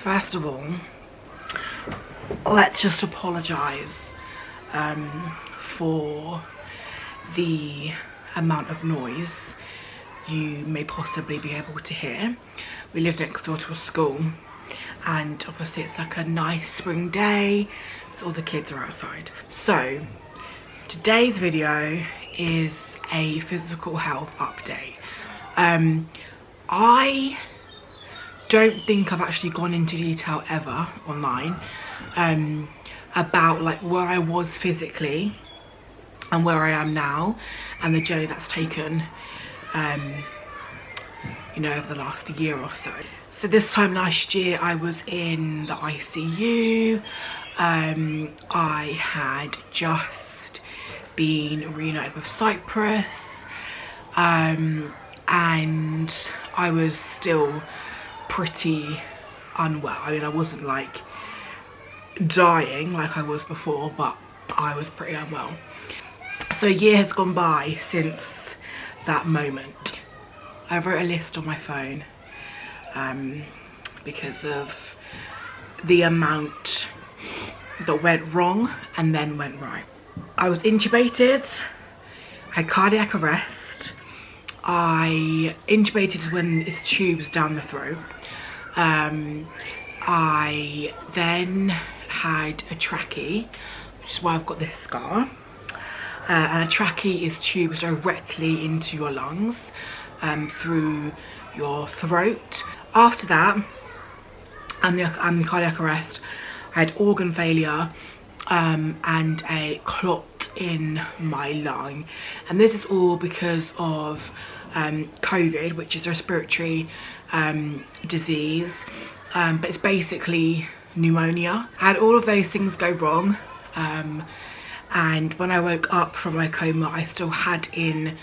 First of all, let's just apologise for the amount of noise you may possibly be able to hear. We live next door to a school, and obviously it's like a nice spring day, so all the kids are outside. So today's video is a physical health update. I don't think I've actually gone into detail ever online about like where I was physically and where I am now, and the journey that's taken you know, over the last year or so. So this time last year I was in the ICU. I had just been reunited with Cyprus, and I was still pretty unwell. I mean, I wasn't like dying like I was before, but I was pretty unwell. So a year has gone by since that moment. I wrote a list on my phone because of the amount that went wrong and then went right. I was intubated, I had cardiac arrest. I intubated when it's tubes down the throat. I then had a trachea, which is why I've got this scar. And a trachea is tubes directly into your lungs through your throat. After that, and the cardiac arrest, I had organ failure and a clot in my lung. And this is all because of COVID, which is a respiratory disease, but it's basically pneumonia. I had all of those things go wrong, and when I woke up from my coma, I still had in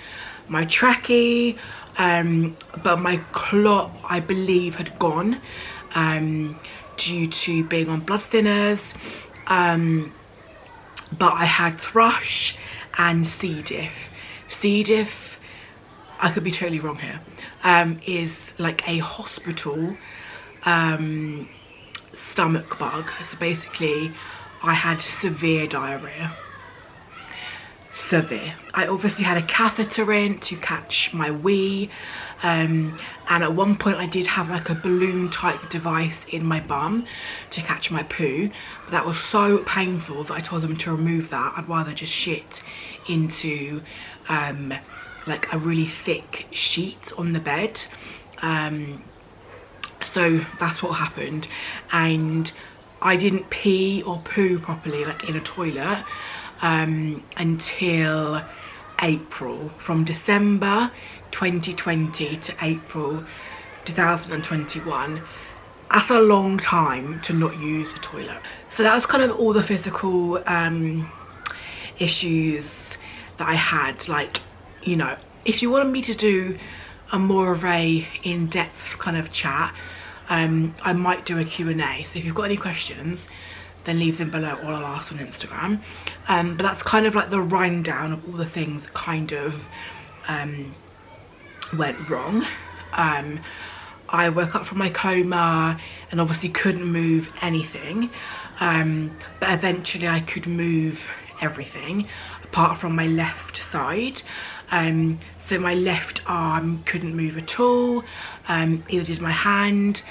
my trachea, but my clot, I believe, had gone due to being on blood thinners, but I had thrush and C. diff. C. diff, I could be totally wrong here, is like a hospital stomach bug. So basically I had severe diarrhea. Severe. I obviously had a catheter in to catch my wee, and at one point I did have like a balloon type device in my bum to catch my poo, but that was so painful that I told them to remove that. I'd rather just shit into like a really thick sheet on the bed. So that's what happened, and I didn't pee or poo properly like in a toilet until April. From December 2020 to April 2021. That's a long time to not use the toilet. So that was kind of all the physical issues that I had. Like, you know, if you wanted me to do a more of a in-depth kind of chat, I might do a Q&A. So if you've got any questions, then leave them below, or I'll ask on Instagram. But that's kind of like the rundown of all the things that kind of went wrong. I woke up from my coma and obviously couldn't move anything, but eventually I could move everything apart from my left side. So my left arm couldn't move at all, either did my hand,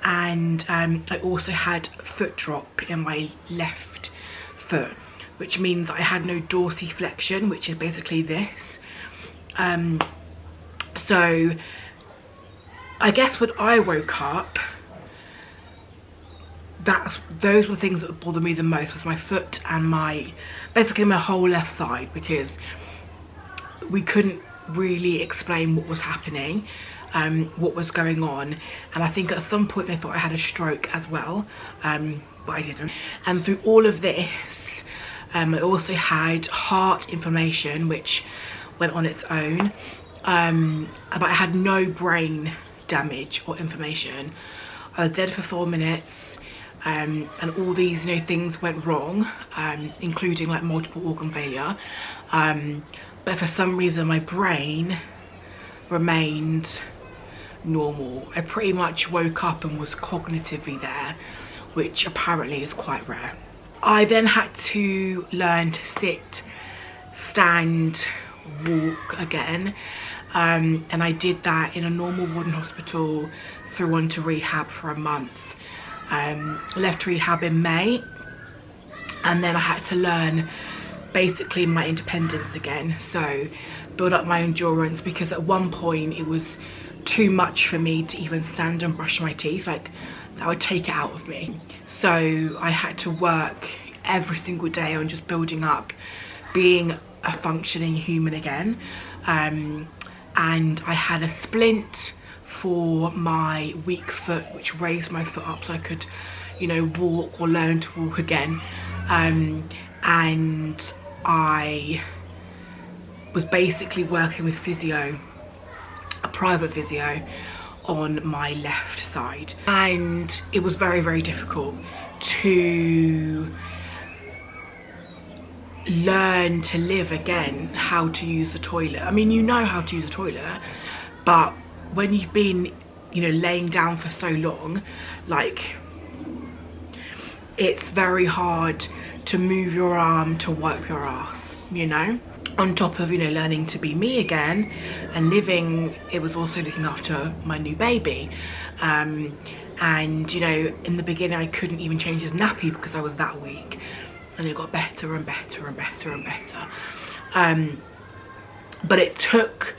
and I also had foot drop in my left foot, which means I had no dorsiflexion, which is basically this. So I guess when I woke up, those were things that bothered me the most, was my foot and basically my whole left side, because we couldn't really explain what was happening, what was going on, and I think at some point they thought I had a stroke as well, but I didn't. And through all of this, I also had heart inflammation, which went on its own, but I had no brain damage or inflammation. I was dead for 4 minutes, and all these, you know, things went wrong, including like multiple organ failure, but for some reason my brain remained normal. I pretty much woke up and was cognitively there, which apparently is quite rare. I then had to learn to sit, stand, walk again, and I did that in a normal ward in hospital, through on to rehab for a month. Left rehab in May, and then I had to learn basically my independence again, so build up my endurance, because at one point it was too much for me to even stand and brush my teeth. Like, that would take it out of me. So I had to work every single day on just building up being a functioning human again. And I had a splint for my weak foot, which raised my foot up so I could, you know, walk or learn to walk again. And I was basically working with physio, a private physio, on my left side, and it was very, very difficult to learn to live again, how to use the toilet. I mean, you know how to use the toilet, but when you've been, you know, laying down for so long, like, it's very hard to move your arm to wipe your ass, you know. On top of, you know, learning to be me again and living, it was also looking after my new baby. And, you know, in the beginning I couldn't even change his nappy because I was that weak, and it got better and better and better and better. But it took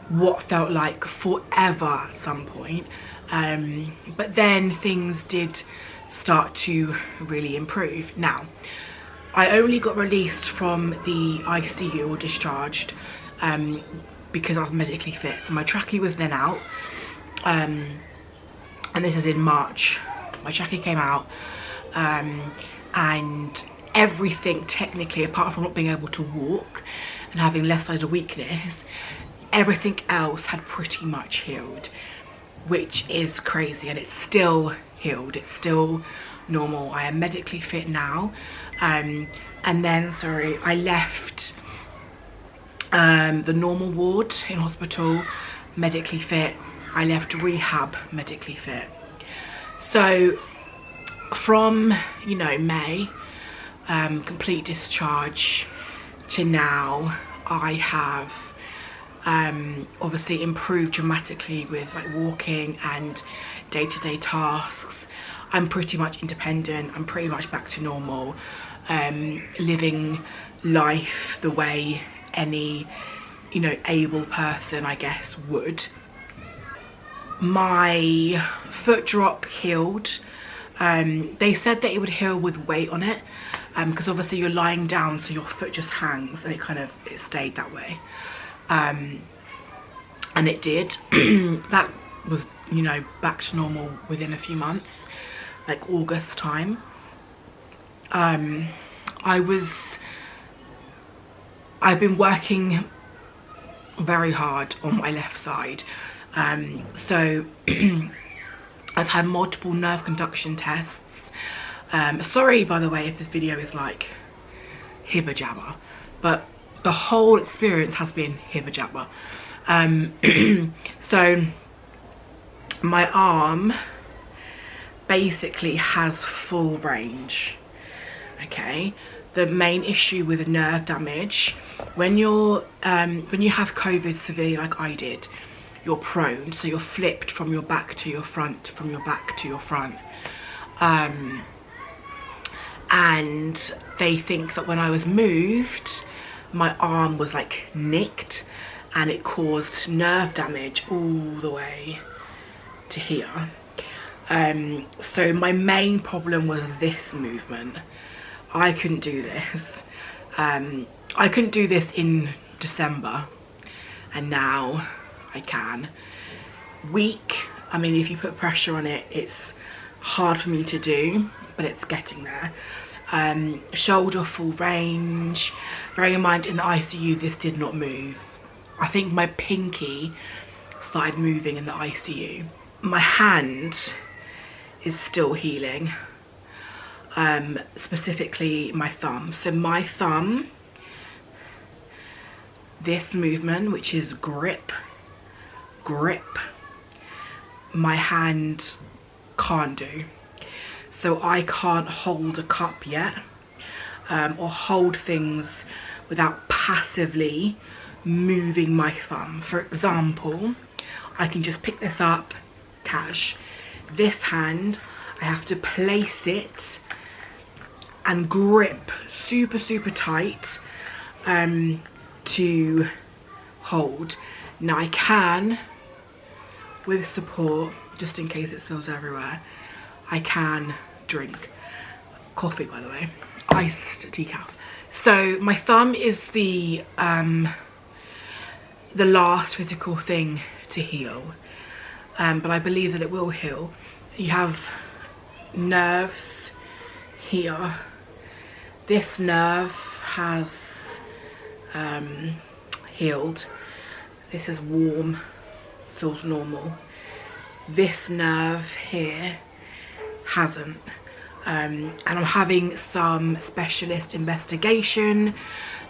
what felt like forever at some point. But then things did start to really improve. Now, I only got released from the ICU, or discharged, because I was medically fit. So my trachea was then out, and this is in March. My trachea came out, and everything technically, apart from not being able to walk and having left side of weakness, everything else had pretty much healed, which is crazy. And it's still healed, it's still normal. I am medically fit now. And then, sorry, I left the normal ward in hospital medically fit. I left rehab medically fit. So from, you know, May, complete discharge, to now, I have obviously improved dramatically with, like, walking and day-to-day tasks. I'm pretty much independent. I'm pretty much back to normal, living life the way any, you know, able person, I guess, would. My foot drop healed. They said that it would heal with weight on it, because obviously you're lying down, so your foot just hangs, and it stayed that way. And it did. That was, you know, back to normal within a few months, like August time. I've been working very hard on my left side. So I've had multiple nerve conduction tests. Sorry, by the way, if this video is like hibber jabber, but the whole experience has been hibber jabber. So my arm basically has full range. Okay, the main issue with nerve damage, when you have COVID severe like I did, you're prone, so you're flipped from your back to your front, from your back to your front. And they think that when I was moved, my arm was like nicked, and it caused nerve damage all the way to here. So my main problem was this movement. I couldn't do this. I couldn't do this in December, and now I can. Weak, I mean, if you put pressure on it, it's hard for me to do, but it's getting there. Shoulder full range. Bearing in mind, in the ICU, this did not move. I think my pinky started moving in the ICU. My hand is still healing, specifically my thumb. So my thumb, this movement, which is grip, my hand can't do. So I can't hold a cup yet, or hold things without passively moving my thumb. For example, I can just pick this up, cash. This hand, I have to place it and grip super, super tight to hold. Now I can, with support, just in case it spills everywhere, I can drink coffee, by the way, iced decaf. So my thumb is the last physical thing to heal, but I believe that it will heal. You have nerves here. This nerve has healed. This is warm, feels normal. This nerve here hasn't. And I'm having some specialist investigation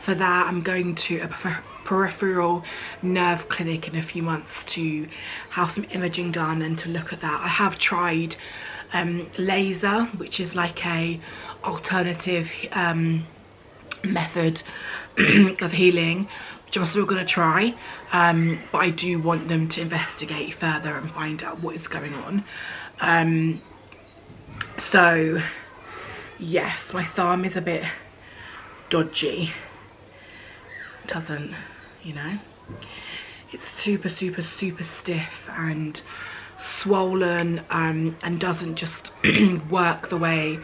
for that. I'm going to a peripheral nerve clinic in a few months to have some imaging done and to look at that. I have tried laser, which is like a alternative method of healing, which I'm still going to try, but I do want them to investigate further and find out what is going on. So yes, my thumb is a bit dodgy. Doesn't, you know, it's super, super, super stiff and swollen, and doesn't just work the way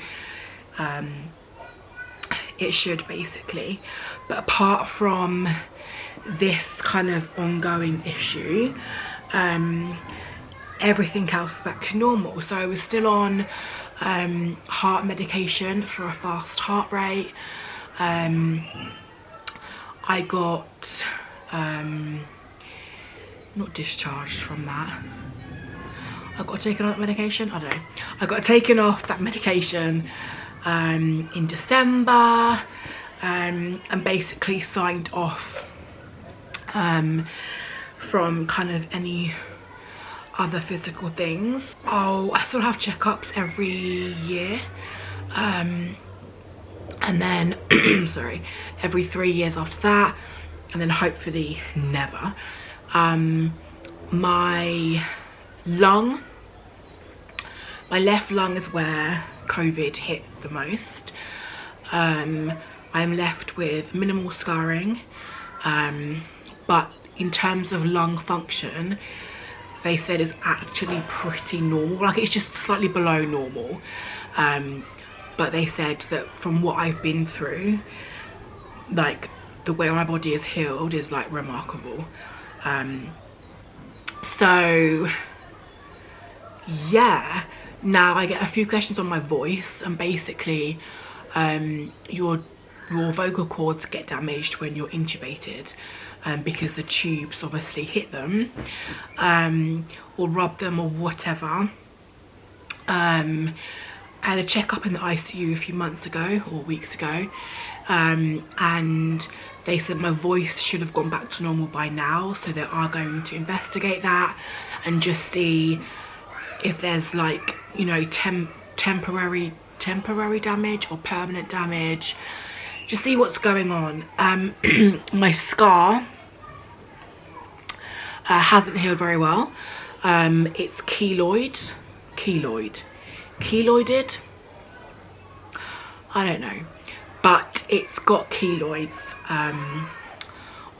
it should, basically. But apart from this kind of ongoing issue, everything else is back to normal. So I was still on heart medication for a fast heart rate. I got not discharged from that. I got taken off that medication, I don't know. I got taken off that medication in December, and basically signed off from kind of any other physical things. Oh, I still have checkups every year, and then sorry, every 3 years after that, and then hopefully never. My lung, my left lung is where COVID hit the most. I'm left with minimal scarring, but in terms of lung function, they said is actually pretty normal. Like, it's just slightly below normal, but they said that from what I've been through, like the way my body is healed is like remarkable. So yeah, now I get a few questions on my voice, and basically your vocal cords get damaged when you're intubated, because the tubes obviously hit them, or rub them or whatever. I had a checkup in the ICU a few months ago or weeks ago, and they said my voice should have gone back to normal by now, so they are going to investigate that and just see if there's, like, you know, temporary damage or permanent damage, just see what's going on. My scar hasn't healed very well. It's keloided, I don't know, but it's got keloids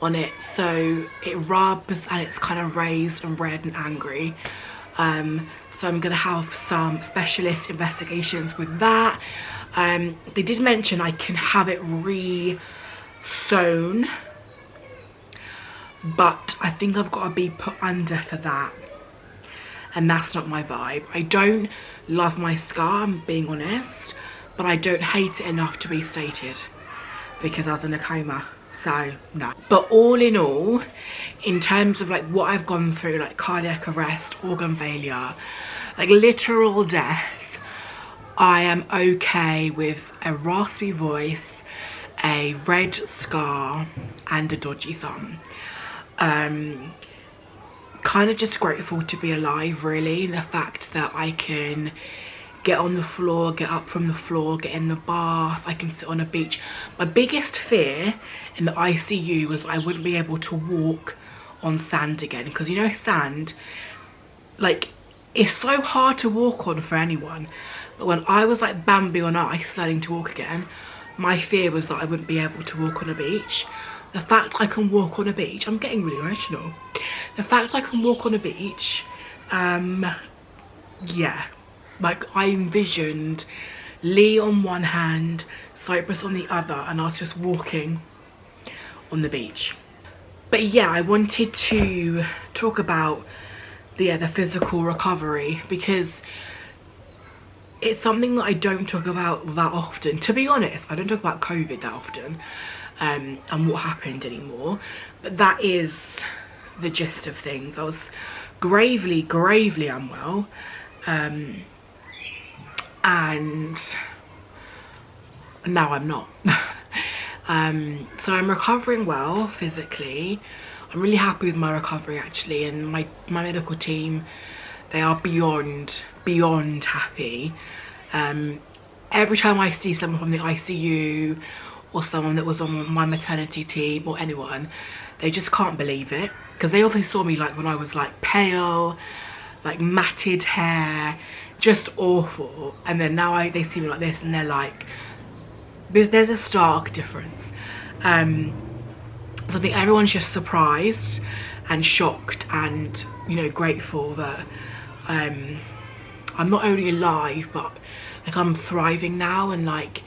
on it, so it rubs and it's kind of raised and red and angry. So I'm gonna have some specialist investigations with that. They did mention I can have it re-sewn, but I think I've got to be put under for that, and that's not my vibe. I don't love my scar, I'm being honest, but I don't hate it enough to be stated, because I was in a coma, so no. But all in all, in terms of like what I've gone through, like cardiac arrest, organ failure, like literal death, I am okay with a raspy voice, a red scar, and a dodgy thumb. kind of just grateful to be alive, really, and the fact that I can get on the floor, get up from the floor, get in the bath, I can sit on a beach. My biggest fear in the ICU was I wouldn't be able to walk on sand again, because you know sand, like, it's so hard to walk on for anyone, but when I was like Bambi on ice learning to walk again, my fear was that I wouldn't be able to walk on a beach. The fact I can walk on a beach, I'm getting really emotional. The fact I can walk on a beach, yeah, like I envisioned Lee on one hand, Cyprus on the other, and I was just walking on the beach. But yeah, I wanted to talk about the physical recovery, because it's something that I don't talk about that often. To be honest, I don't talk about COVID that often, and what happened anymore, but that is the gist of things. I was gravely unwell, and now I'm not. So I'm recovering well physically. I'm really happy with my recovery actually, and my medical team, they are beyond happy. Every time I see someone from the ICU or someone that was on my maternity team or anyone, they just can't believe it, because they obviously saw me like when I was like pale, like matted hair, just awful, and then now they see me like this and they're like, there's a stark difference. So I think everyone's just surprised and shocked and, you know, grateful that I'm not only alive, but like I'm thriving now, and like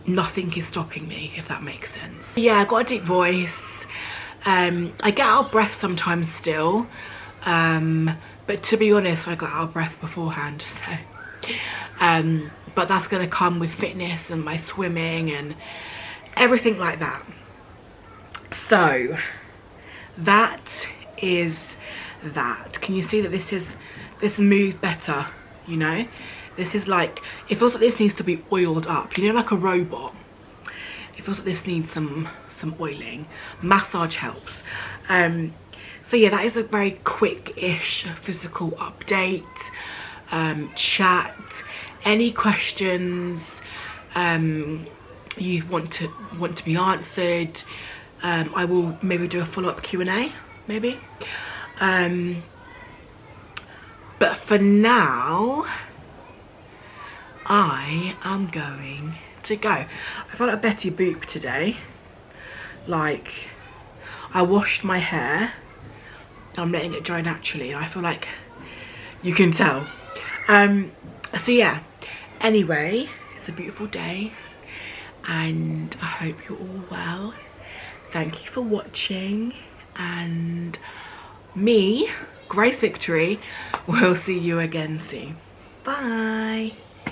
nothing is stopping me, if that makes sense. Yeah, I got a deep voice. I get out of breath sometimes still, but to be honest, I got out of breath beforehand, so but that's gonna come with fitness and my swimming and everything like that. So that is that. Can you see that this moves better, you know? This is like, it feels like this needs to be oiled up, you know, like a robot. It feels like this needs some oiling. Massage helps. So yeah, that is a very quick-ish physical update, chat. Any questions you want to be answered, I will maybe do a follow-up Q&A, maybe. But for now, I am going to go. I felt like Betty Boop today. Like, I washed my hair, I'm letting it dry naturally. I feel like you can tell. So yeah, anyway, it's a beautiful day and I hope you're all well. Thank you for watching, and me, Grace Victory, will see you again soon. Bye.